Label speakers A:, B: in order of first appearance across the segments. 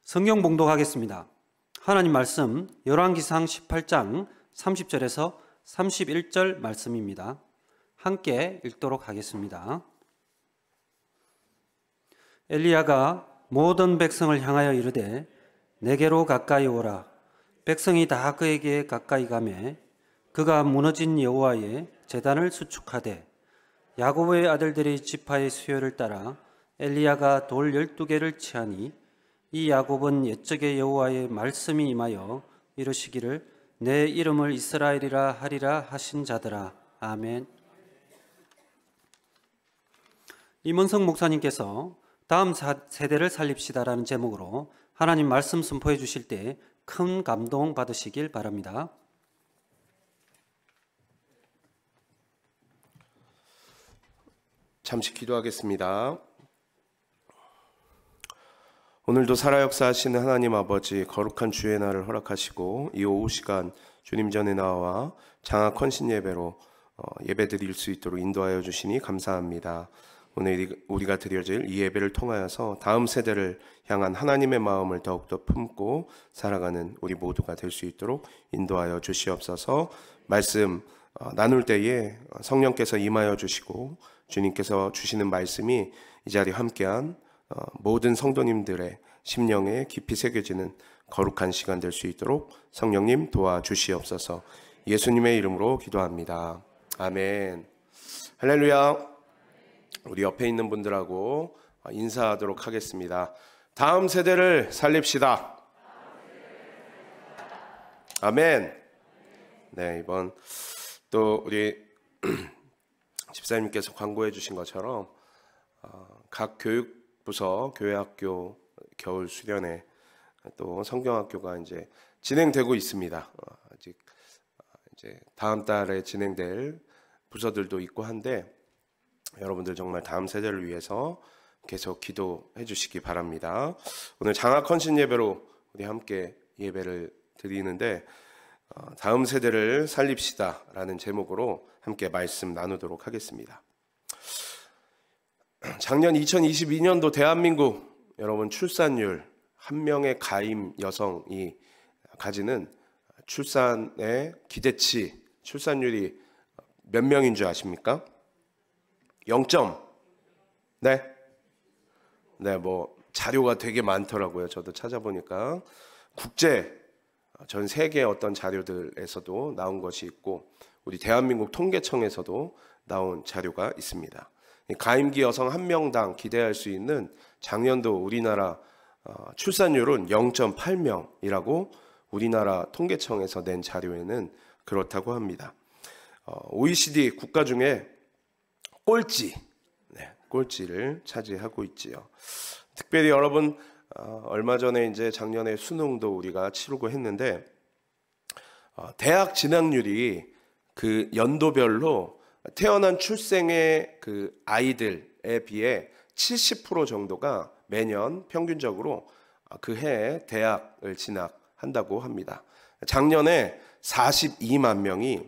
A: 성경 봉독하겠습니다. 하나님 말씀 열왕기상 18장 30절에서 31절 말씀입니다. 함께 읽도록 하겠습니다. 엘리야가 모든 백성을 향하여 이르되 내게로 가까이 오라. 백성이 다 그에게 가까이 가매 그가 무너진 여호와의 제단을 수축하되 야곱의 아들들의 지파의 수요를 따라 엘리야가 돌 12개를 치하니 이 야곱은 옛적의 여호와의 말씀이 임하여 이르시기를 내 이름을 이스라엘이라 하리라 하신 자들아. 아멘. 임원석 목사님께서 다음 세대를 살립시다라는 제목으로 하나님 말씀 선포해 주실 때 큰 감동 받으시길 바랍니다.
B: 잠시 기도하겠습니다. 오늘도 살아 역사하시는 하나님 아버지, 거룩한 주의 날을 허락하시고 이 오후 시간 주님 전에 나와 장학 헌신 예배로 예배 드릴 수 있도록 인도하여 주시니 감사합니다. 오늘 우리가 드려질 이 예배를 통하여서 다음 세대를 향한 하나님의 마음을 더욱더 품고 살아가는 우리 모두가 될 수 있도록 인도하여 주시옵소서. 말씀 나눌 때에 성령께서 임하여 주시고 주님께서 주시는 말씀이 이 자리에 함께한 모든 성도님들의 심령에 깊이 새겨지는 거룩한 시간 될 수 있도록 성령님 도와주시옵소서. 예수님의 이름으로 기도합니다. 아멘. 할렐루야. 우리 옆에 있는 분들하고 인사하도록 하겠습니다. 다음 세대를 살립시다. 아멘. 네, 이번 또 우리 집사님께서 광고해 주신 것처럼 각 교육부서 교회학교 겨울 수련회 또 성경학교가 이제 진행되고 있습니다. 아직 이제 다음 달에 진행될 부서들도 있고 한데 여러분들 정말 다음 세대를 위해서 계속 기도해 주시기 바랍니다. 오늘 장학 헌신 예배로 우리 함께 예배를 드리는데 다음 세대를 살립시다 라는 제목으로 함께 말씀 나누도록 하겠습니다. 작년 2022년도 대한민국 여러분 출산율, 한 명의 가임 여성이 가지는 출산의 기대치, 출산율이 몇 명인 줄 아십니까? 0점. 네, 뭐 자료가 되게 많더라고요. 저도 찾아보니까 전 세계 어떤 자료들에서도 나온 것이 있고 우리 대한민국 통계청에서도 나온 자료가 있습니다. 가임기 여성 한 명당 기대할 수 있는 작년도 우리나라 출산율은 0.8명이라고 우리나라 통계청에서 낸 자료에는 그렇다고 합니다. OECD 국가 중에 꼴찌를 차지하고 있지요. 특별히 여러분 얼마 전에 이제 작년에 수능도 우리가 치르고 했는데 대학 진학률이 그 연도별로 태어난 출생의 그 아이들에 비해 70% 정도가 매년 평균적으로 그 해에 대학을 진학한다고 합니다. 작년에 42만 명이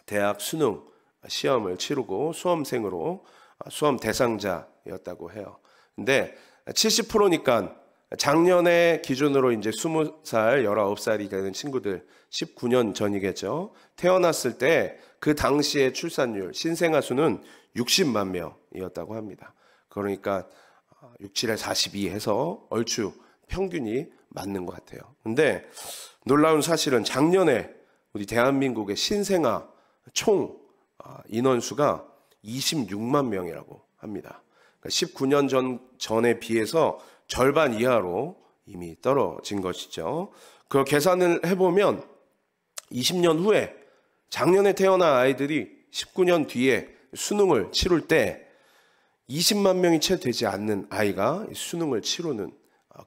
B: 대학 수능 시험을 치르고 수험생으로 수험 대상자였다고 해요. 근데 70%니까 작년에 기준으로 이제 20살, 19살이 되는 친구들 19년 전이겠죠. 태어났을 때 그 당시의 출산율, 신생아 수는 60만 명이었다고 합니다. 그러니까 67에 42 해서 얼추 평균이 맞는 것 같아요. 근데 놀라운 사실은 작년에 우리 대한민국의 신생아 총 인원수가 26만 명이라고 합니다. 그러니까 19년 전에 비해서 절반 이하로 이미 떨어진 것이죠. 그 계산을 해보면 20년 후에 작년에 태어난 아이들이 19년 뒤에 수능을 치룰 때 20만 명이 채 되지 않는 아이가 수능을 치르는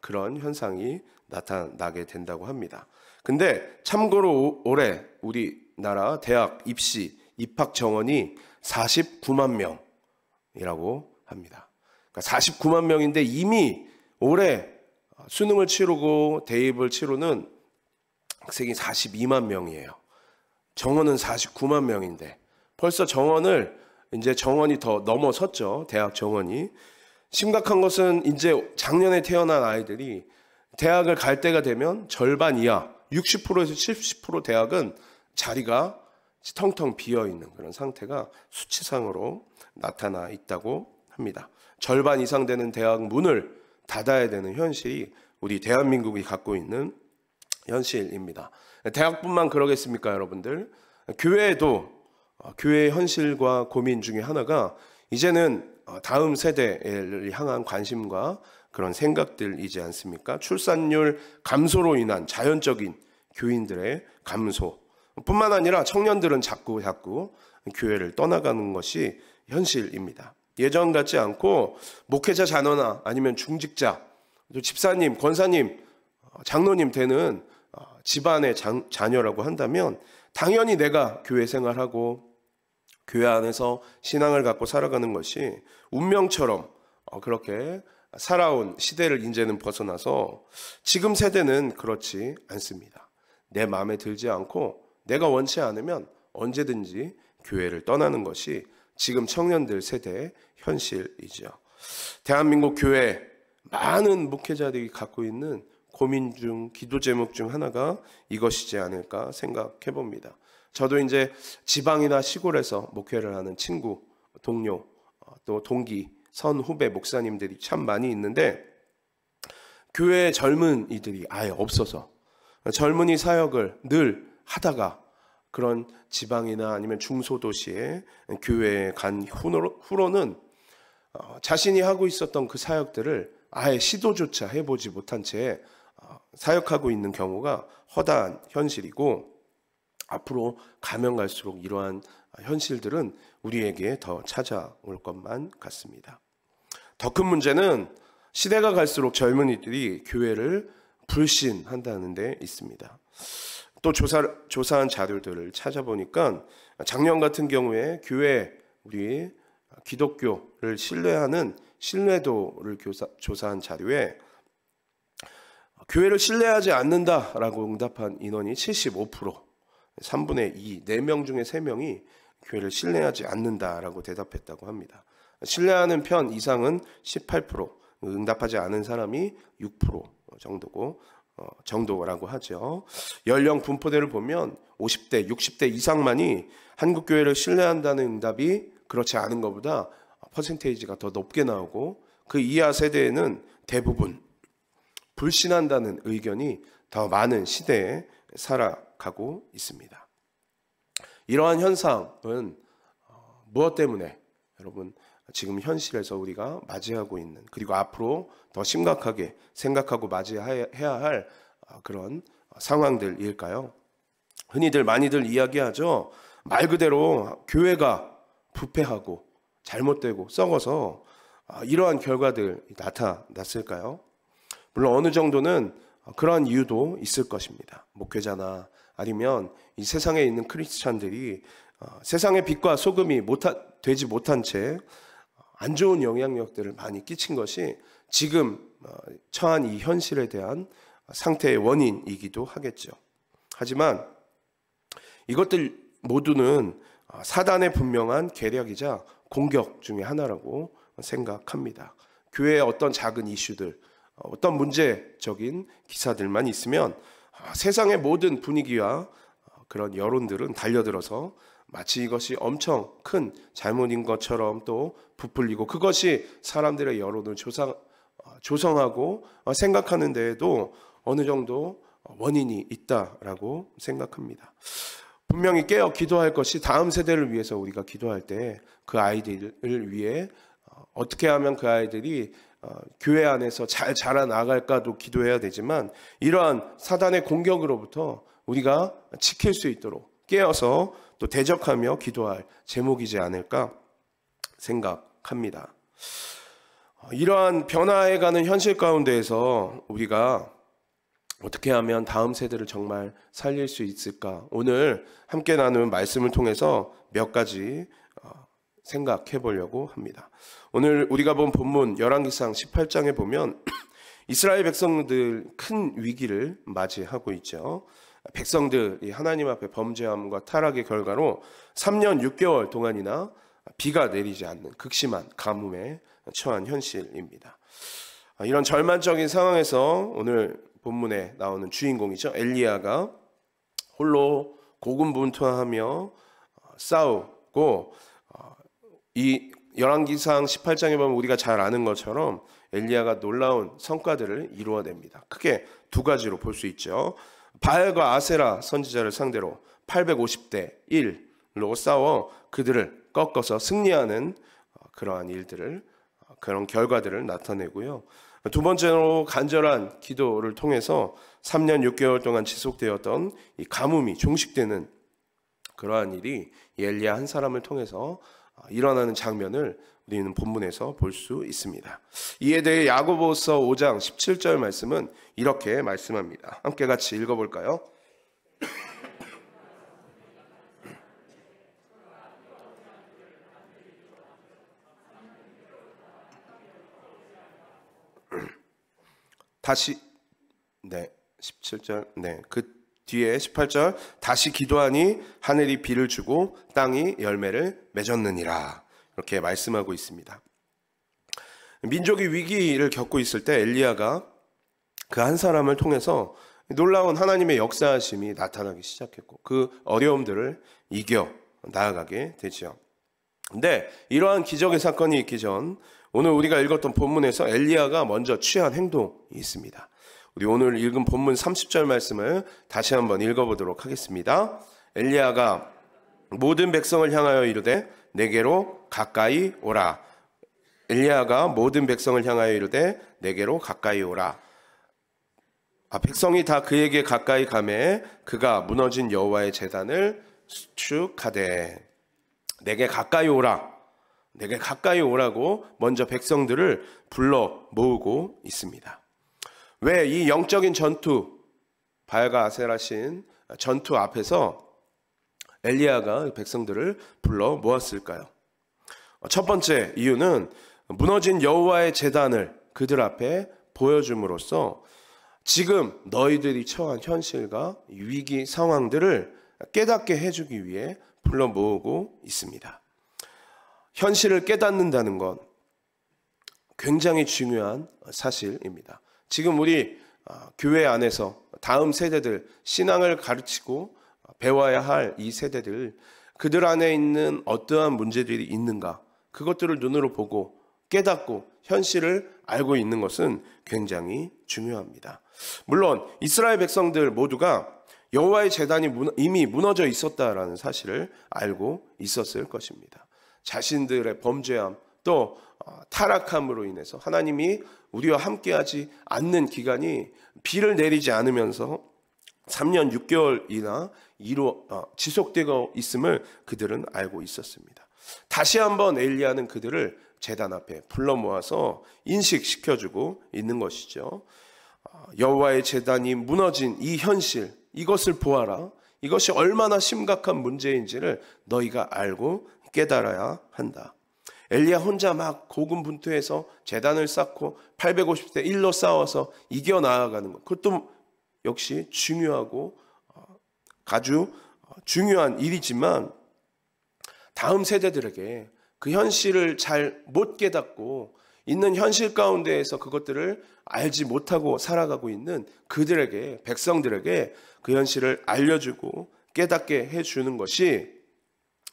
B: 그런 현상이 나타나게 된다고 합니다. 근데 참고로 올해 우리나라 대학 입학 정원이 49만 명이라고 합니다. 그러니까 49만 명인데 이미 올해 수능을 치르고 대입을 치르는 학생이 42만 명이에요. 정원은 49만 명인데 벌써 정원이 더 넘어섰죠. 대학 정원이. 심각한 것은 이제 작년에 태어난 아이들이 대학을 갈 때가 되면 절반 이하 60%에서 70% 대학은 자리가 텅텅 비어있는 그런 상태가 수치상으로 나타나 있다고 합니다. 절반 이상 되는 대학 문을 닫아야 되는 현실이 우리 대한민국이 갖고 있는 현실입니다. 대학뿐만 그러겠습니까, 여러분들? 교회도 교회의 현실과 고민 중에 하나가 이제는 다음 세대를 향한 관심과 그런 생각들이지 않습니까? 출산율 감소로 인한 자연적인 교인들의 감소 뿐만 아니라 청년들은 자꾸 교회를 떠나가는 것이 현실입니다. 예전 같지 않고 목회자 자녀나 아니면 중직자, 또 집사님, 권사님, 장로님 되는 집안의 자녀라고 한다면 당연히 내가 교회 생활하고 교회 안에서 신앙을 갖고 살아가는 것이 운명처럼 그렇게 살아온 시대를 이제는 벗어나서 지금 세대는 그렇지 않습니다. 내 마음에 들지 않고 내가 원치 않으면 언제든지 교회를 떠나는 것이 지금 청년들 세대의 현실이죠. 대한민국 교회 많은 목회자들이 갖고 있는 고민 중 기도 제목 중 하나가 이것이지 않을까 생각해 봅니다. 저도 이제 지방이나 시골에서 목회를 하는 친구, 동료, 또 동기, 선후배 목사님들이 참 많이 있는데 교회에 젊은이들이 아예 없어서 젊은이 사역을 늘 하다가 그런 지방이나 아니면 중소도시에 교회에 간 후로는 자신이 하고 있었던 그 사역들을 아예 시도조차 해보지 못한 채 사역하고 있는 경우가 허다한 현실이고 앞으로 가면 갈수록 이러한 현실들은 우리에게 더 찾아올 것만 같습니다. 더 큰 문제는 시대가 갈수록 젊은이들이 교회를 불신한다는 데 있습니다. 또 조사한 자료들을 찾아보니까 작년 같은 경우에 교회 우리 기독교를 신뢰하는 신뢰도를 조사한 자료에 교회를 신뢰하지 않는다라고 응답한 인원이 75%, 3분의 2, 4명 중에 3명이 교회를 신뢰하지 않는다라고 대답했다고 합니다. 신뢰하는 편 이상은 18%, 응답하지 않은 사람이 6% 정도라고 하죠. 연령 분포대를 보면 50대, 60대 이상만이 한국교회를 신뢰한다는 응답이 그렇지 않은 것보다 퍼센테이지가 더 높게 나오고 그 이하 세대에는 대부분 불신한다는 의견이 더 많은 시대에 살아가고 있습니다. 이러한 현상은 무엇 때문에 여러분 지금 현실에서 우리가 맞이하고 있는 그리고 앞으로 더 심각하게 생각하고 맞이해야 할 그런 상황들일까요? 흔히들 많이들 이야기하죠. 말 그대로 교회가 부패하고 잘못되고 썩어서 이러한 결과들이 나타났을까요? 물론 어느 정도는 그러한 이유도 있을 것입니다. 목회자나 아니면 이 세상에 있는 크리스찬들이 세상의 빛과 소금이 되지 못한 채 안 좋은 영향력들을 많이 끼친 것이 지금 처한 이 현실에 대한 상태의 원인이기도 하겠죠. 하지만 이것들 모두는 사단의 분명한 계략이자 공격 중에 하나라고 생각합니다. 교회의 어떤 작은 이슈들, 어떤 문제적인 기사들만 있으면 세상의 모든 분위기와 그런 여론들은 달려들어서 마치 이것이 엄청 큰 잘못인 것처럼 또 부풀리고 그것이 사람들의 여론을 조성하고 생각하는 데에도 어느 정도 원인이 있다라고 생각합니다. 분명히 깨어 기도할 것이 다음 세대를 위해서 우리가 기도할 때 그 아이들을 위해 어떻게 하면 그 아이들이 교회 안에서 잘 자라나갈까도 기도해야 되지만 이러한 사단의 공격으로부터 우리가 지킬 수 있도록 깨어서 또 대적하며 기도할 제목이지 않을까 생각합니다. 이러한 변화해가는 현실 가운데에서 우리가 어떻게 하면 다음 세대를 정말 살릴 수 있을까? 오늘 함께 나눈 말씀을 통해서 몇 가지 생각해 보려고 합니다. 오늘 우리가 본 본문 열왕기상 18장에 보면 이스라엘 백성들 큰 위기를 맞이하고 있죠. 백성들이 하나님 앞에 범죄함과 타락의 결과로 3년 6개월 동안이나 비가 내리지 않는 극심한 가뭄에 처한 현실입니다. 이런 절망적인 상황에서 오늘 본문에 나오는 주인공이죠. 엘리야가 홀로 고군분투하며 싸우고, 이 열왕기상 18장에 보면 우리가 잘 아는 것처럼 엘리야가 놀라운 성과들을 이루어냅니다. 크게 두 가지로 볼 수 있죠. 바알과 아세라 선지자를 상대로 850대 1로 싸워 그들을 꺾어서 승리하는 그러한 일들을, 그런 결과들을 나타내고요. 두 번째로 간절한 기도를 통해서 3년 6개월 동안 지속되었던 이 가뭄이 종식되는 그러한 일이 엘리야 한 사람을 통해서 일어나는 장면을 우리는 본문에서 볼 수 있습니다. 이에 대해 야고보서 5장 17절 말씀은 이렇게 말씀합니다. 함께 같이 읽어볼까요? 다시 17절 그 뒤에 18절 다시 기도하니 하늘이 비를 주고 땅이 열매를 맺었느니라, 이렇게 말씀하고 있습니다. 민족이 위기를 겪고 있을 때 엘리야가 그 한 사람을 통해서 놀라운 하나님의 역사하심이 나타나기 시작했고 그 어려움들을 이겨 나아가게 되죠. 근데 이러한 기적의 사건이 있기 전 오늘 우리가 읽었던 본문에서 엘리야가 먼저 취한 행동이 있습니다. 우리 오늘 읽은 본문 30절 말씀을 다시 한번 읽어보도록 하겠습니다. 엘리야가 모든 백성을 향하여 이르되 내게로 가까이 오라. 엘리야가 모든 백성을 향하여 이르되 내게로 가까이 오라. 백성이 다 그에게 가까이 가매 그가 무너진 여호와의 제단을 수축하되. 내게 가까이 오라, 내게 가까이 오라고 먼저 백성들을 불러 모으고 있습니다. 왜 이 영적인 전투, 바알과 아세라 신 전투 앞에서 엘리야가 백성들을 불러 모았을까요? 첫 번째 이유는 무너진 여호와의 제단을 그들 앞에 보여줌으로써 지금 너희들이 처한 현실과 위기 상황들을 깨닫게 해주기 위해 불러 모으고 있습니다. 현실을 깨닫는다는 건 굉장히 중요한 사실입니다. 지금 우리 교회 안에서 다음 세대들, 신앙을 가르치고 배워야 할 이 세대들, 그들 안에 있는 어떠한 문제들이 있는가, 그것들을 눈으로 보고 깨닫고 현실을 알고 있는 것은 굉장히 중요합니다. 물론 이스라엘 백성들 모두가 여호와의 제단이 이미 무너져 있었다라는 사실을 알고 있었을 것입니다. 자신들의 범죄함 또 타락함으로 인해서 하나님이 우리와 함께하지 않는 기간이 비를 내리지 않으면서 3년 6개월이나 지속되고 있음을 그들은 알고 있었습니다. 다시 한번 엘리야는 그들을 제단 앞에 불러 모아서 인식시켜주고 있는 것이죠. 여호와의 제단이 무너진 이 현실, 이것을 보아라. 이것이 얼마나 심각한 문제인지를 너희가 알고 깨달아야 한다. 엘리야 혼자 막 고군분투해서 제단을 쌓고 850대 1로 싸워서 이겨나가는 것, 그것도 역시 중요하고 아주 중요한 일이지만 다음 세대들에게 그 현실을 잘 못 깨닫고 있는 현실 가운데에서 그것들을 알지 못하고 살아가고 있는 그들에게, 백성들에게 그 현실을 알려주고 깨닫게 해주는 것이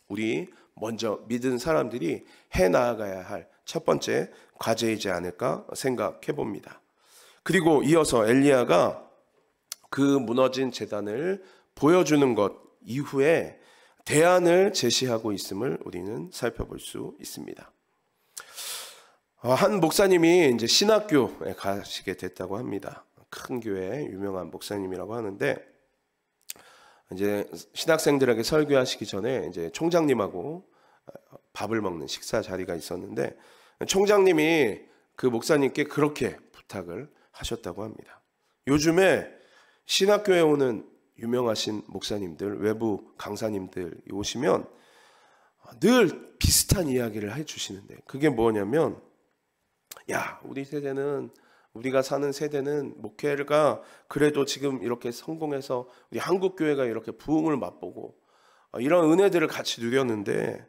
B: 우리 먼저 믿은 사람들이 해나가야 할 첫 번째 과제이지 않을까 생각해 봅니다. 그리고 이어서 엘리야가 그 무너진 제단을 보여주는 것 이후에 대안을 제시하고 있음을 우리는 살펴볼 수 있습니다. 한 목사님이 이제 신학교에 가시게 됐다고 합니다. 큰 교회 유명한 목사님이라고 하는데 이제 신학생들에게 설교하시기 전에 이제 총장님하고 밥을 먹는 식사 자리가 있었는데 총장님이 그 목사님께 그렇게 부탁을 하셨다고 합니다. 요즘에 신학교에 오는 유명하신 목사님들, 외부 강사님들 오시면 늘 비슷한 이야기를 해주시는데 그게 뭐냐면, 야, 우리 세대는, 우리가 사는 세대는 목회가 그래도 지금 이렇게 성공해서 우리 한국교회가 이렇게 부흥을 맛보고 이런 은혜들을 같이 누렸는데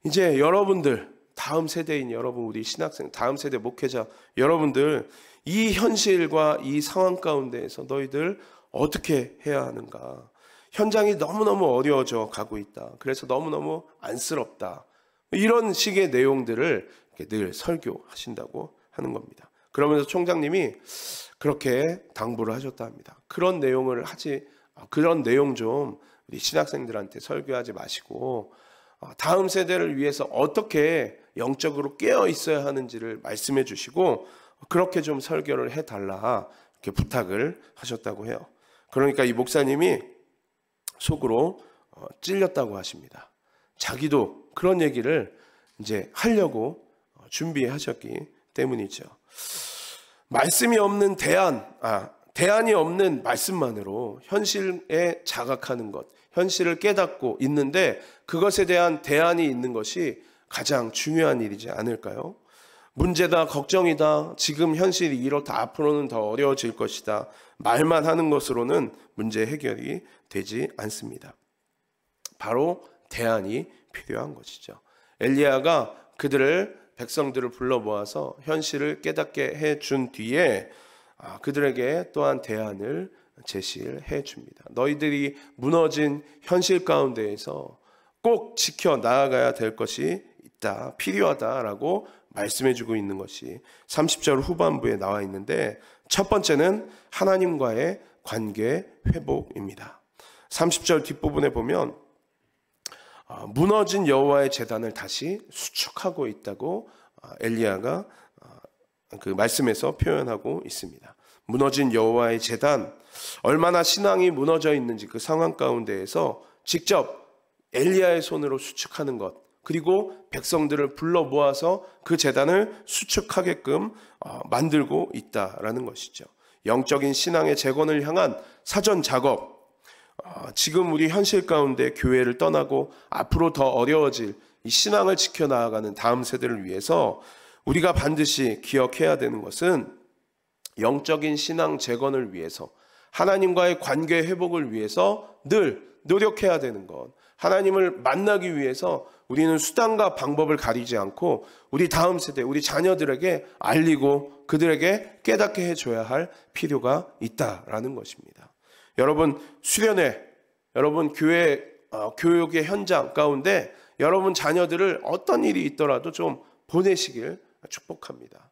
B: 이제 여러분들 다음 세대인 여러분, 우리 신학생, 다음 세대 목회자 여러분들, 이 현실과 이 상황 가운데에서 너희들 어떻게 해야 하는가? 현장이 너무너무 어려워져 가고 있다. 그래서 너무너무 안쓰럽다. 이런 식의 내용들을 늘 설교하신다고 하는 겁니다. 그러면서 총장님이 그렇게 당부를 하셨다 합니다. 그런 내용 좀 우리 신학생들한테 설교하지 마시고 다음 세대를 위해서 어떻게 영적으로 깨어 있어야 하는지를 말씀해 주시고 그렇게 좀 설교를 해달라 이렇게 부탁을 하셨다고 해요. 그러니까 이 목사님이 속으로 찔렸다고 하십니다. 자기도 그런 얘기를 이제 하려고 준비하셨기 때문이죠. 말씀이 없는 대안이 없는 말씀만으로 현실에 자각하는 것, 현실을 깨닫고 있는데 그것에 대한 대안이 있는 것이 가장 중요한 일이지 않을까요? 문제다, 걱정이다, 지금 현실이 이렇다, 앞으로는 더 어려워질 것이다, 말만 하는 것으로는 문제 해결이 되지 않습니다. 바로 대안이 필요한 것이죠. 엘리야가 백성들을 불러 모아서 현실을 깨닫게 해준 뒤에 그들에게 또한 대안을 제시를 해줍니다. 너희들이 무너진 현실 가운데에서 꼭 지켜 나아가야 될 것이 있다, 필요하다라고 말씀해주고 있는 것이 30절 후반부에 나와 있는데, 첫 번째는 하나님과의 관계 회복입니다. 30절 뒷부분에 보면 무너진 여호와의 제단을 다시 수축하고 있다고 엘리야가 그 말씀에서 표현하고 있습니다. 무너진 여호와의 제단, 얼마나 신앙이 무너져 있는지 그 상황 가운데에서 직접 엘리야의 손으로 수축하는 것, 그리고 백성들을 불러 모아서 그 제단을 수축하게끔 만들고 있다라는 것이죠. 영적인 신앙의 재건을 향한 사전 작업, 지금 우리 현실 가운데 교회를 떠나고 앞으로 더 어려워질 이 신앙을 지켜나가는 다음 세대를 위해서 우리가 반드시 기억해야 되는 것은 영적인 신앙 재건을 위해서, 하나님과의 관계 회복을 위해서 늘 노력해야 되는 것, 하나님을 만나기 위해서 우리는 수단과 방법을 가리지 않고 우리 다음 세대, 우리 자녀들에게 알리고 그들에게 깨닫게 해줘야 할 필요가 있다라는 것입니다. 여러분, 수련회, 여러분 교회 교육의 현장 가운데 여러분 자녀들을 어떤 일이 있더라도 좀 보내시길 축복합니다.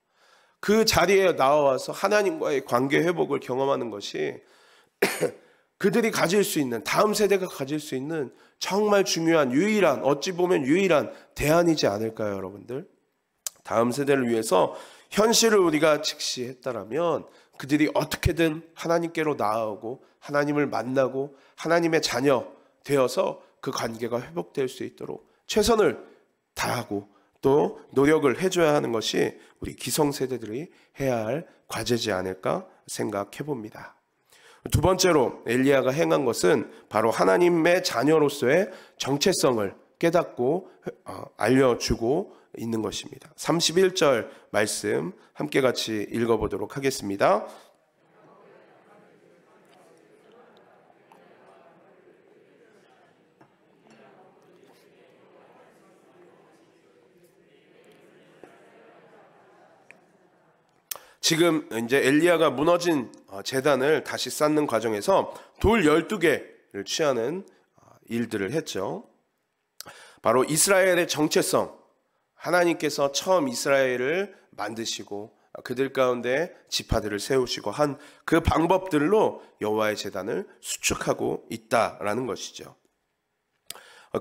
B: 그 자리에 나와서 하나님과의 관계 회복을 경험하는 것이 그들이 가질 수 있는, 다음 세대가 가질 수 있는 정말 중요한, 유일한, 어찌 보면 유일한 대안이지 않을까요, 여러분들? 다음 세대를 위해서 현실을 우리가 직시했다라면 그들이 어떻게든 하나님께로 나아오고 하나님을 만나고 하나님의 자녀 되어서 그 관계가 회복될 수 있도록 최선을 다하고 또 노력을 해줘야 하는 것이 우리 기성세대들이 해야 할 과제지 않을까 생각해 봅니다. 두 번째로 엘리야가 행한 것은 바로 하나님의 자녀로서의 정체성을 깨닫고 알려주고 있는 것입니다. 31절 말씀 함께 같이 읽어보도록 하겠습니다. 지금 이제 엘리야가 무너진 제단을 다시 쌓는 과정에서 돌 12개를 취하는 일들을 했죠. 바로 이스라엘의 정체성, 하나님께서 처음 이스라엘을 만드시고 그들 가운데 지파들을 세우시고 한 그 방법들로 여호와의 제단을 수축하고 있다라는 것이죠.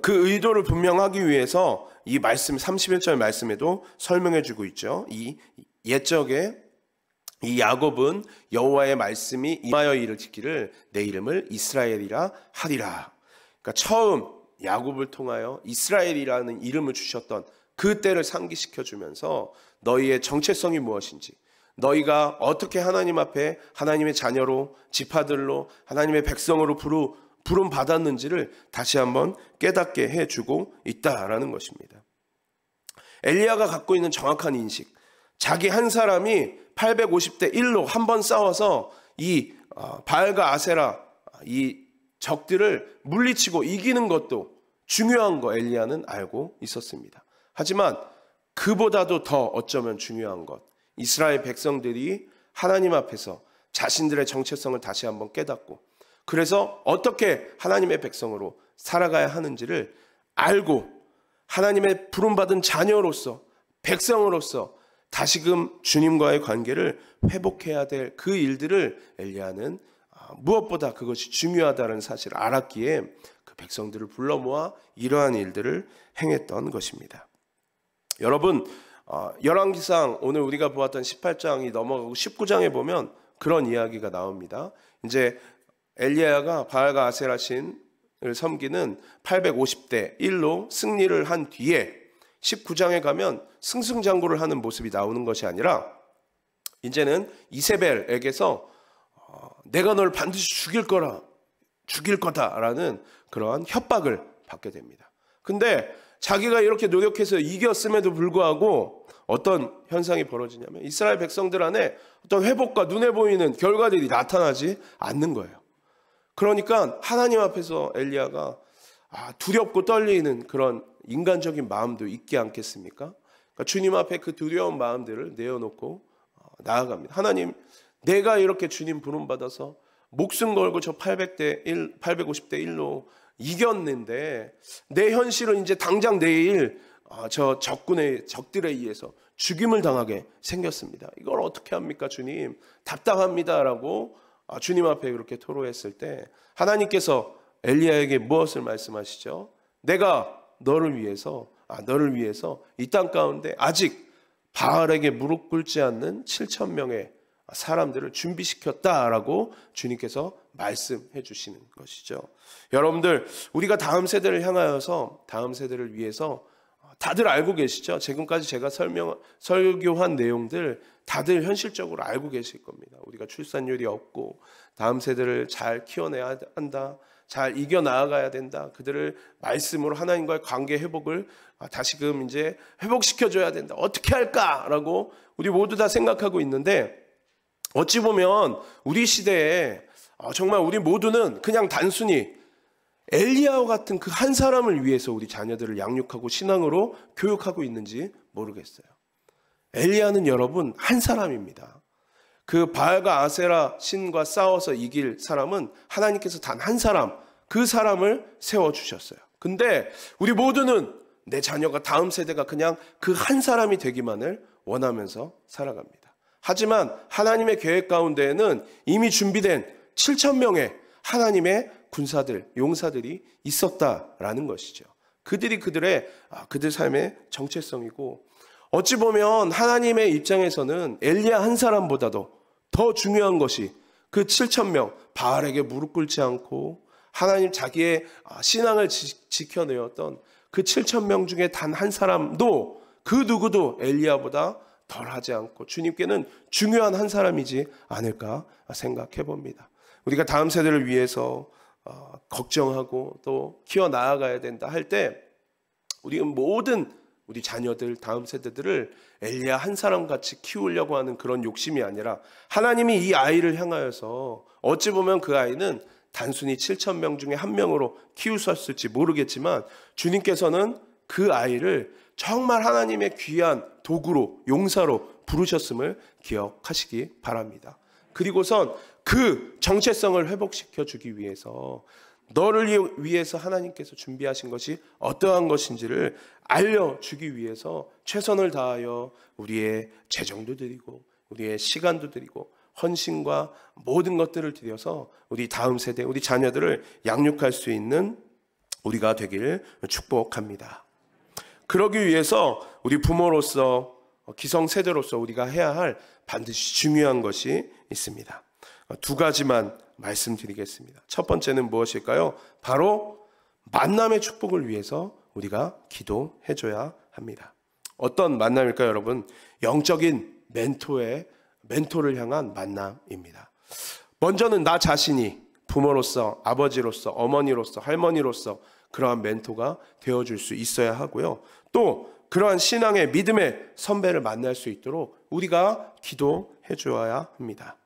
B: 그 의도를 분명하기 위해서 이 말씀 31절 말씀에도 설명해 주고 있죠. 이 옛적에 이 야곱은 여호와의 말씀이 임하여 이르기를 내 이름을 이스라엘이라 하리라. 그러니까 처음 야곱을 통하여 이스라엘이라는 이름을 주셨던 그 때를 상기시켜 주면서 너희의 정체성이 무엇인지, 너희가 어떻게 하나님 앞에 하나님의 자녀로, 지파들로, 하나님의 백성으로 부름 받았는지를 다시 한번 깨닫게 해주고 있다라는 것입니다. 엘리야가 갖고 있는 정확한 인식, 자기 한 사람이 850대 1로 한 번 싸워서 이 바알과 아세라, 이 적들을 물리치고 이기는 것도 중요한 거 엘리야는 알고 있었습니다. 하지만 그보다도 더 어쩌면 중요한 것, 이스라엘 백성들이 하나님 앞에서 자신들의 정체성을 다시 한번 깨닫고, 그래서 어떻게 하나님의 백성으로 살아가야 하는지를 알고 하나님의 부름받은 자녀로서, 백성으로서 다시금 주님과의 관계를 회복해야 될 그 일들을 엘리야는 무엇보다 그것이 중요하다는 사실을 알았기에 그 백성들을 불러 모아 이러한 일들을 행했던 것입니다. 여러분, 열왕기상 오늘 우리가 보았던 18장이 넘어가고 19장에 보면 그런 이야기가 나옵니다. 이제 엘리야가 바알과 아세라 신을 섬기는 850대 1로 승리를 한 뒤에 19장에 가면 승승장구를 하는 모습이 나오는 것이 아니라 이제는 이세벨에게서 내가 널 반드시 죽일 거다라는 그러한 협박을 받게 됩니다. 근데 자기가 이렇게 노력해서 이겼음에도 불구하고 어떤 현상이 벌어지냐면 이스라엘 백성들 안에 어떤 회복과 눈에 보이는 결과들이 나타나지 않는 거예요. 그러니까 하나님 앞에서 엘리야가 두렵고 떨리는 그런 인간적인 마음도 있지 않겠습니까? 그러니까 주님 앞에 그 두려운 마음들을 내어놓고 나아갑니다. 하나님, 내가 이렇게 주님 부름받아서 목숨 걸고 저 850대 1로 이겼는데 내 현실은 이제 당장 내일 저 적들에 의해서 죽임을 당하게 생겼습니다. 이걸 어떻게 합니까, 주님? 답답합니다라고 주님 앞에 그렇게 토로했을 때 하나님께서 엘리야에게 무엇을 말씀하시죠? 내가 너를 위해서 이 땅 가운데 아직 바알에게 무릎 꿇지 않는 7,000명의 사람들을 준비시켰다라고 주님께서 말씀해 주시는 것이죠. 여러분들, 우리가 다음 세대를 향하여서 다음 세대를 위해서 다들 알고 계시죠? 지금까지 제가 설교한 내용들 다들 현실적으로 알고 계실 겁니다. 우리가 출산율이 없고 다음 세대를 잘 키워내야 한다, 잘 이겨나가야 된다, 그들을 말씀으로 하나님과의 관계 회복을 다시금 이제 회복시켜줘야 된다, 어떻게 할까라고 우리 모두 다 생각하고 있는데, 어찌 보면 우리 시대에 정말 우리 모두는 그냥 단순히 엘리야와 같은 그 한 사람을 위해서 우리 자녀들을 양육하고 신앙으로 교육하고 있는지 모르겠어요. 엘리야는 여러분 한 사람입니다. 그 바알과 아세라 신과 싸워서 이길 사람은 하나님께서 단 한 사람, 그 사람을 세워주셨어요. 근데 우리 모두는 내 자녀가 다음 세대가 그냥 그 한 사람이 되기만을 원하면서 살아갑니다. 하지만 하나님의 계획 가운데에는 이미 준비된 7,000명의 하나님의 군사들, 용사들이 있었다라는 것이죠. 그들이 그들 삶의 정체성이고, 어찌 보면 하나님의 입장에서는 엘리야 한 사람보다도 더 중요한 것이 그 7,000명, 바알에게 무릎 꿇지 않고 하나님 자기의 신앙을 지켜내었던 그 7,000명 중에 단 한 사람도 그 누구도 엘리야보다 덜하지 않고 주님께는 중요한 한 사람이지 않을까 생각해 봅니다. 우리가 다음 세대를 위해서 걱정하고 또 키워나가야 된다 할 때 우리는 모든 우리 자녀들, 다음 세대들을 엘리야 한 사람 같이 키우려고 하는 그런 욕심이 아니라 하나님이 이 아이를 향하여서 어찌 보면 그 아이는 단순히 7,000명 중에 한 명으로 키우셨을지 모르겠지만 주님께서는 그 아이를 정말 하나님의 귀한 도구로, 용사로 부르셨음을 기억하시기 바랍니다. 그리고선 그 정체성을 회복시켜 주기 위해서 너를 위해서 하나님께서 준비하신 것이 어떠한 것인지를 알려주기 위해서 최선을 다하여 우리의 재정도 드리고 우리의 시간도 드리고 헌신과 모든 것들을 드려서 우리 다음 세대, 우리 자녀들을 양육할 수 있는 우리가 되기를 축복합니다. 그러기 위해서 우리 부모로서, 기성세대로서 우리가 해야 할 반드시 중요한 것이 있습니다. 두 가지만 말씀드리겠습니다. 첫 번째는 무엇일까요? 바로 만남의 축복을 위해서 우리가 기도해줘야 합니다. 어떤 만남일까요, 여러분? 영적인 멘토를 향한 만남입니다. 먼저는 나 자신이 부모로서, 아버지로서, 어머니로서, 할머니로서 그러한 멘토가 되어줄 수 있어야 하고요. 또 그러한 신앙의 믿음의 선배를 만날 수 있도록 우리가 기도해 주어야 합니다.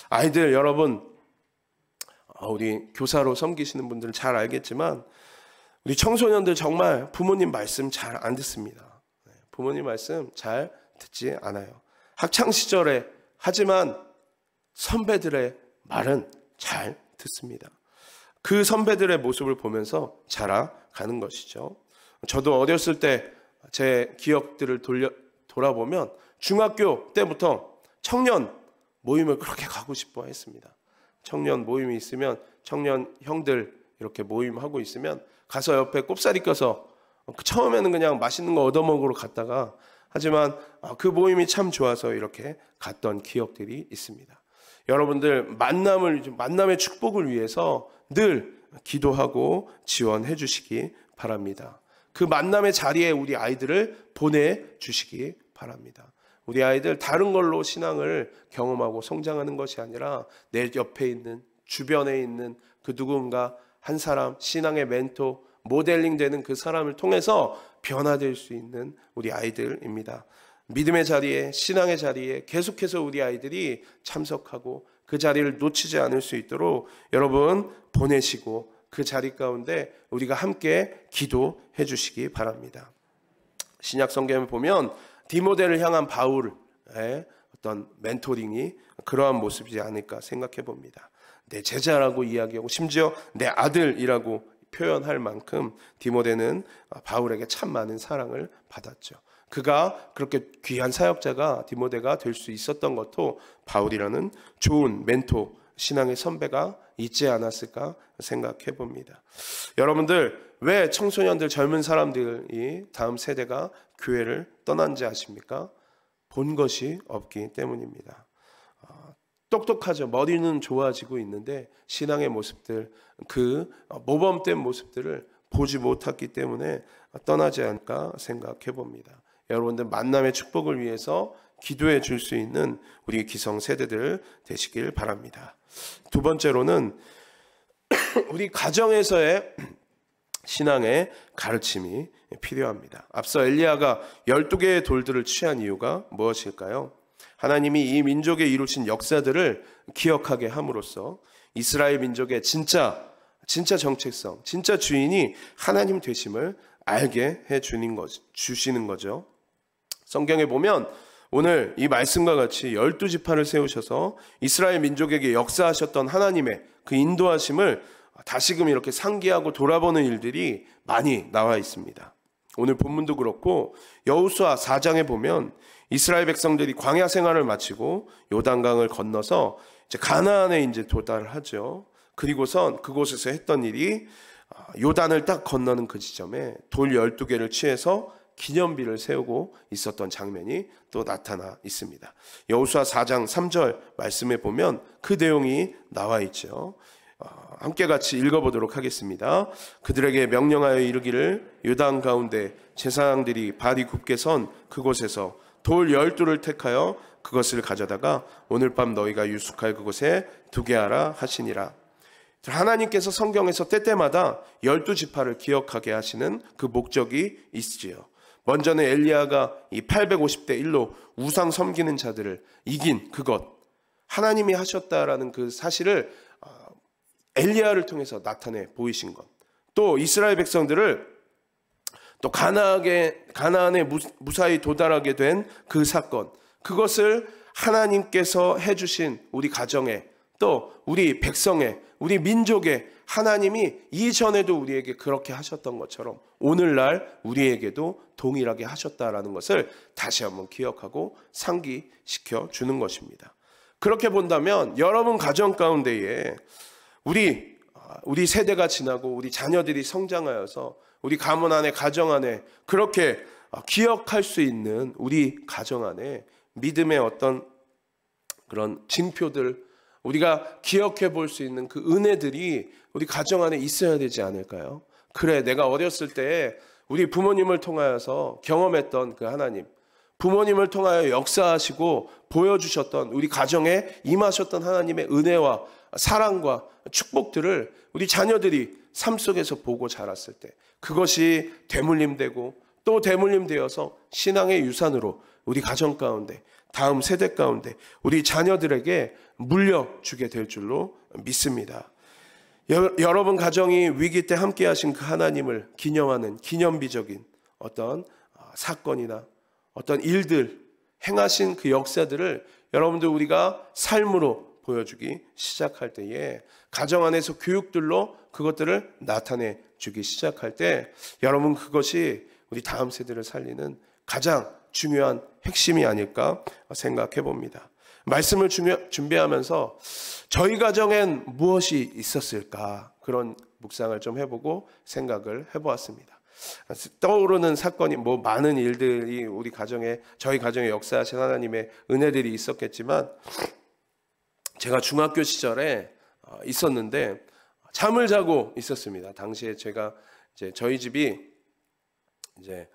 B: 아이들, 여러분, 우리 교사로 섬기시는 분들은 잘 알겠지만 우리 청소년들 정말 부모님 말씀 잘 안 듣습니다. 부모님 말씀 잘 듣지 않아요. 학창 시절에 하지만 선배들의 말은 잘 듣습니다. 그 선배들의 모습을 보면서 자라가는 것이죠. 저도 어렸을 때 제 기억들을 돌아보면 중학교 때부터 청년 모임을 그렇게 가고 싶어 했습니다. 청년 모임이 있으면 청년 형들 이렇게 모임하고 있으면 가서 옆에 꼽사리 껴서 처음에는 그냥 맛있는 거 얻어먹으러 갔다가 하지만 그 모임이 참 좋아서 이렇게 갔던 기억들이 있습니다. 여러분들 만남의 축복을 위해서 늘 기도하고 지원해 주시기 바랍니다. 그 만남의 자리에 우리 아이들을 보내주시기 바랍니다. 우리 아이들 다른 걸로 신앙을 경험하고 성장하는 것이 아니라 내 옆에 있는 주변에 있는 그 누군가 한 사람, 신앙의 멘토, 모델링 되는 그 사람을 통해서 변화될 수 있는 우리 아이들입니다. 믿음의 자리에, 신앙의 자리에 계속해서 우리 아이들이 참석하고 그 자리를 놓치지 않을 수 있도록 여러분 보내시고 그 자리 가운데 우리가 함께 기도해 주시기 바랍니다. 신약 성경에 보면 디모데를 향한 바울의 어떤 멘토링이 그러한 모습이지 않을까 생각해 봅니다. 내 제자라고 이야기하고 심지어 내 아들이라고 표현할 만큼 디모데는 바울에게 참 많은 사랑을 받았죠. 그가 그렇게 귀한 사역자가 디모데가 될 수 있었던 것도 바울이라는 좋은 멘토, 신앙의 선배가 있지 않았을까 생각해 봅니다. 여러분들 왜 청소년들 젊은 사람들이 다음 세대가 교회를 떠난지 아십니까? 본 것이 없기 때문입니다. 똑똑하죠. 머리는 좋아지고 있는데 신앙의 모습들, 그 모범된 모습들을 보지 못했기 때문에 떠나지 않을까 생각해 봅니다. 여러분들 만남의 축복을 위해서 기도해 줄 수 있는 우리 기성 세대들 되시길 바랍니다. 두 번째로는 우리 가정에서의 신앙의 가르침이 필요합니다. 앞서 엘리야가 12개의 돌들을 취한 이유가 무엇일까요? 하나님이 이 민족에 이루신 역사들을 기억하게 함으로써 이스라엘 민족의 진짜 정체성, 진짜 주인이 하나님 되심을 알게 해 주시는 거죠. 성경에 보면 오늘 이 말씀과 같이 12지파를 세우셔서 이스라엘 민족에게 역사하셨던 하나님의 그 인도하심을 다시금 이렇게 상기하고 돌아보는 일들이 많이 나와 있습니다. 오늘 본문도 그렇고 여호수아 4장에 보면 이스라엘 백성들이 광야 생활을 마치고 요단강을 건너서 이제 가나안에 이제 도달하죠. 그리고선 그곳에서 했던 일이 요단을 딱 건너는 그 지점에 돌 12개를 취해서 기념비를 세우고 있었던 장면이 또 나타나 있습니다. 여호수아 4장 3절 말씀에 보면 그 내용이 나와 있죠. 함께 같이 읽어보도록 하겠습니다. 그들에게 명령하여 이르기를 요단 가운데 제사장들이 발이 굽게 선 그곳에서 돌 12를 택하여 그것을 가져다가 오늘 밤 너희가 유숙할 그곳에 두게 하라 하시니라. 하나님께서 성경에서 때때마다 12지파를 기억하게 하시는 그 목적이 있지요. 먼저는 엘리야가 이 850대 1로 우상 섬기는 자들을 이긴 그것, 하나님이 하셨다라는 그 사실을 엘리야를 통해서 나타내 보이신 것, 또 이스라엘 백성들을 또 가나안에 무사히 도달하게 된 그 사건, 그것을 하나님께서 해주신 우리 가정에, 또 우리 백성에, 우리 민족에 하나님이 이전에도 우리에게 그렇게 하셨던 것처럼 오늘날 우리에게도 동일하게 하셨다라는 것을 다시 한번 기억하고 상기시켜 주는 것입니다. 그렇게 본다면 여러분 가정 가운데에 우리 세대가 지나고 우리 자녀들이 성장하여서 우리 가문 안에, 가정 안에 그렇게 기억할 수 있는 우리 가정 안에 믿음의 어떤 그런 징표들, 우리가 기억해 볼 수 있는 그 은혜들이 우리 가정 안에 있어야 되지 않을까요? 그래, 내가 어렸을 때 우리 부모님을 통하여서 경험했던 그 하나님, 부모님을 통하여 역사하시고 보여주셨던 우리 가정에 임하셨던 하나님의 은혜와 사랑과 축복들을 우리 자녀들이 삶 속에서 보고 자랐을 때 그것이 되물림되고 또 되물림되어서 신앙의 유산으로 우리 가정 가운데, 다음 세대 가운데 우리 자녀들에게 물려주게 될 줄로 믿습니다. 여러분 가정이 위기 때 함께 하신 그 하나님을 기념하는 기념비적인 어떤 사건이나 어떤 일들, 행하신 그 역사들을 여러분들 우리가 삶으로 보여주기 시작할 때에, 가정 안에서 교육들로 그것들을 나타내 주기 시작할 때, 여러분 그것이 우리 다음 세대를 살리는 가장 중요한 핵심이 아닐까 생각해 봅니다. 말씀을 준비하면서 저희 가정엔 무엇이 있었을까, 그런 묵상을 좀 해보고 생각을 해보았습니다. 떠오르는 사건이 많은 일들이 우리 가정에, 저희 가정에 역사하신 하나님의 은혜들이 있었겠지만, 제가 중학교 시절에 있었는데 잠을 자고 있었습니다. 당시에 제가 이제 저희 집이 이제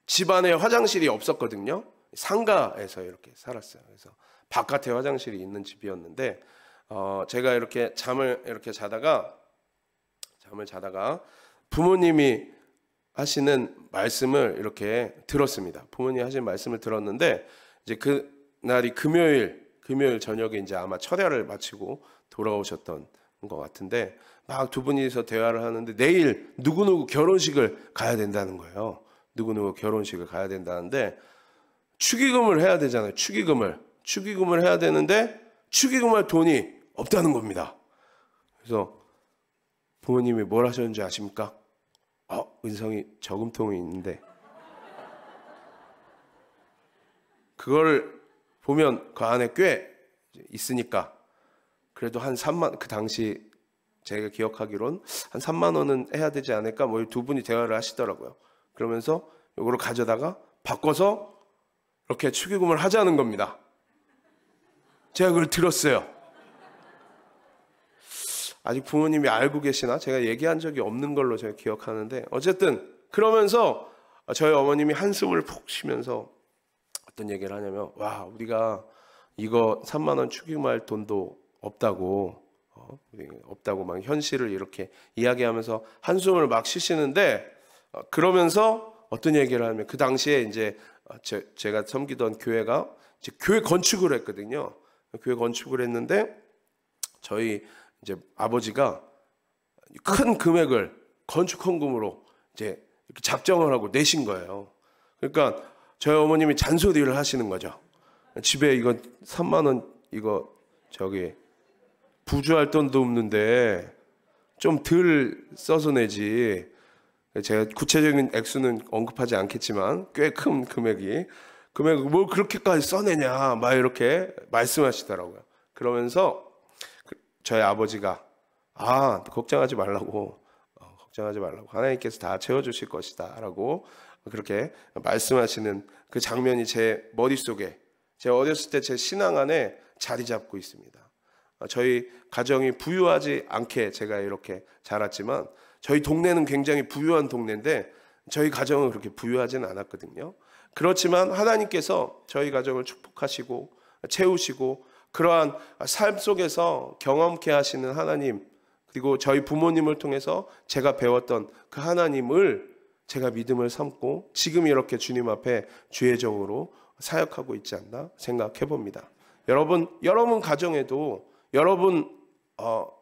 B: 집 안에 화장실이 없었거든요. 상가에서 이렇게 살았어요. 그래서 바깥에 화장실이 있는 집이었는데, 제가 이렇게 잠을 자다가 부모님이 하시는 말씀을 이렇게 들었습니다. 부모님이 하신 말씀을 들었는데, 이제 그 날이 금요일 저녁에 이제 아마 철야를 마치고 돌아오셨던 것 같은데, 막 두 분이서 대화를 하는데 내일 누구누구 결혼식을 가야 된다는 거예요. 누구누구 결혼식을 가야 된다는데 축의금을 해야 되잖아요. 축의금을 해야 되는데 축의금할 돈이 없다는 겁니다. 그래서 부모님이 뭘 하셨는지 아십니까? 은성이 저금통이 있는데, 그걸 보면 그 안에 꽤 있으니까 그래도 한 3만, 그 당시 제가 기억하기론 한 3만 원은 해야 되지 않을까, 두 분이 대화를 하시더라고요. 그러면서 이거를 가져다가 바꿔서 이렇게 축의금을 하자는 겁니다. 제가 그걸 들었어요. 아직 부모님이 알고 계시나? 제가 얘기한 적이 없는 걸로 제가 기억하는데, 어쨌든 그러면서 저희 어머님이 한숨을 푹 쉬면서 어떤 얘기를 하냐면, 우리가 이거 3만 원 축의금할 돈도 없다고 막 현실을 이렇게 이야기하면서 한숨을 막 쉬시는데, 그러면서 어떤 얘기를 하면, 그 당시에 이제 제가 섬기던 교회가 이제 교회 건축을 했거든요. 교회 건축을 했는데 저희 이제 아버지가 큰 금액을 건축 헌금으로 이제 이렇게 작정을 하고 내신 거예요. 그러니까 저희 어머님이 잔소리를 하시는 거죠. 집에 이거 3만 원 이거 부주할 돈도 없는데 좀 덜 써서 내지. 제가 구체적인 액수는 언급하지 않겠지만 꽤 큰 금액을 뭘 그렇게까지 써내냐 막 이렇게 말씀하시더라고요. 그러면서 저희 아버지가 걱정하지 말라고 하나님께서 다 채워주실 것이다 라고 그렇게 말씀하시는 그 장면이 제 머릿속에, 제가 어렸을 때 제 신앙 안에 자리 잡고 있습니다. 저희 가정이 부유하지 않게 제가 이렇게 자랐지만, 저희 동네는 굉장히 부유한 동네인데 저희 가정은 그렇게 부유하지는 않았거든요. 그렇지만 하나님께서 저희 가정을 축복하시고 채우시고, 그러한 삶 속에서 경험케 하시는 하나님, 그리고 저희 부모님을 통해서 제가 배웠던 그 하나님을 제가 믿음을 삼고 지금 이렇게 주님 앞에 주의적으로 사역하고 있지 않나 생각해 봅니다. 여러분 가정에도 여러분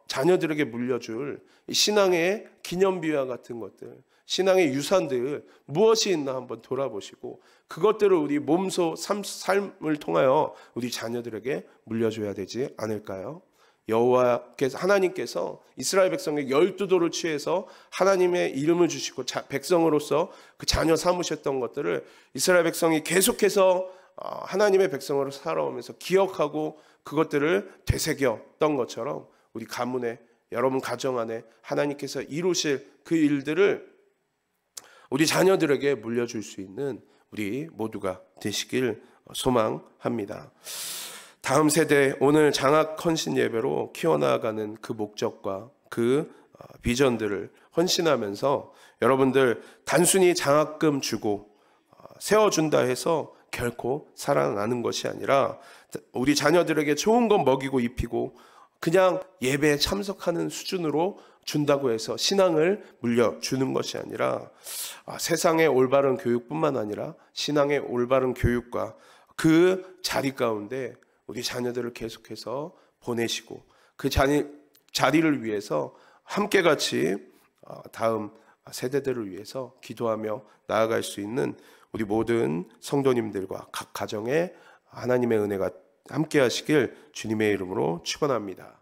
B: 자녀들에게 물려줄 신앙의 기념비와 같은 것들, 신앙의 유산들 무엇이 있나 한번 돌아보시고, 그것들을 우리 몸소 삶을 통하여 우리 자녀들에게 물려줘야 되지 않을까요? 여호와께서, 하나님께서 이스라엘 백성에게 12도를 취해서 하나님의 이름을 주시고 백성으로서 그 자녀 삼으셨던 것들을 이스라엘 백성이 계속해서 하나님의 백성으로 살아오면서 기억하고 그것들을 되새겼던 것처럼, 우리 가문에, 여러분 가정 안에 하나님께서 이루실 그 일들을 우리 자녀들에게 물려줄 수 있는 우리 모두가 되시길 소망합니다. 다음 세대, 오늘 장학 헌신 예배로 키워나가는 그 목적과 그 비전들을 헌신하면서, 여러분들 단순히 장학금 주고 세워준다 해서 결코 살아나는 것이 아니라, 우리 자녀들에게 좋은 것 먹이고 입히고 그냥 예배에 참석하는 수준으로 준다고 해서 신앙을 물려주는 것이 아니라, 세상의 올바른 교육뿐만 아니라 신앙의 올바른 교육과 그 자리 가운데 우리 자녀들을 계속해서 보내시고, 그 자리를 위해서 함께 같이 다음 세대들을 위해서 기도하며 나아갈 수 있는 우리 모든 성도님들과 각 가정에 하나님의 은혜가 함께 하시길 주님의 이름으로 축원합니다.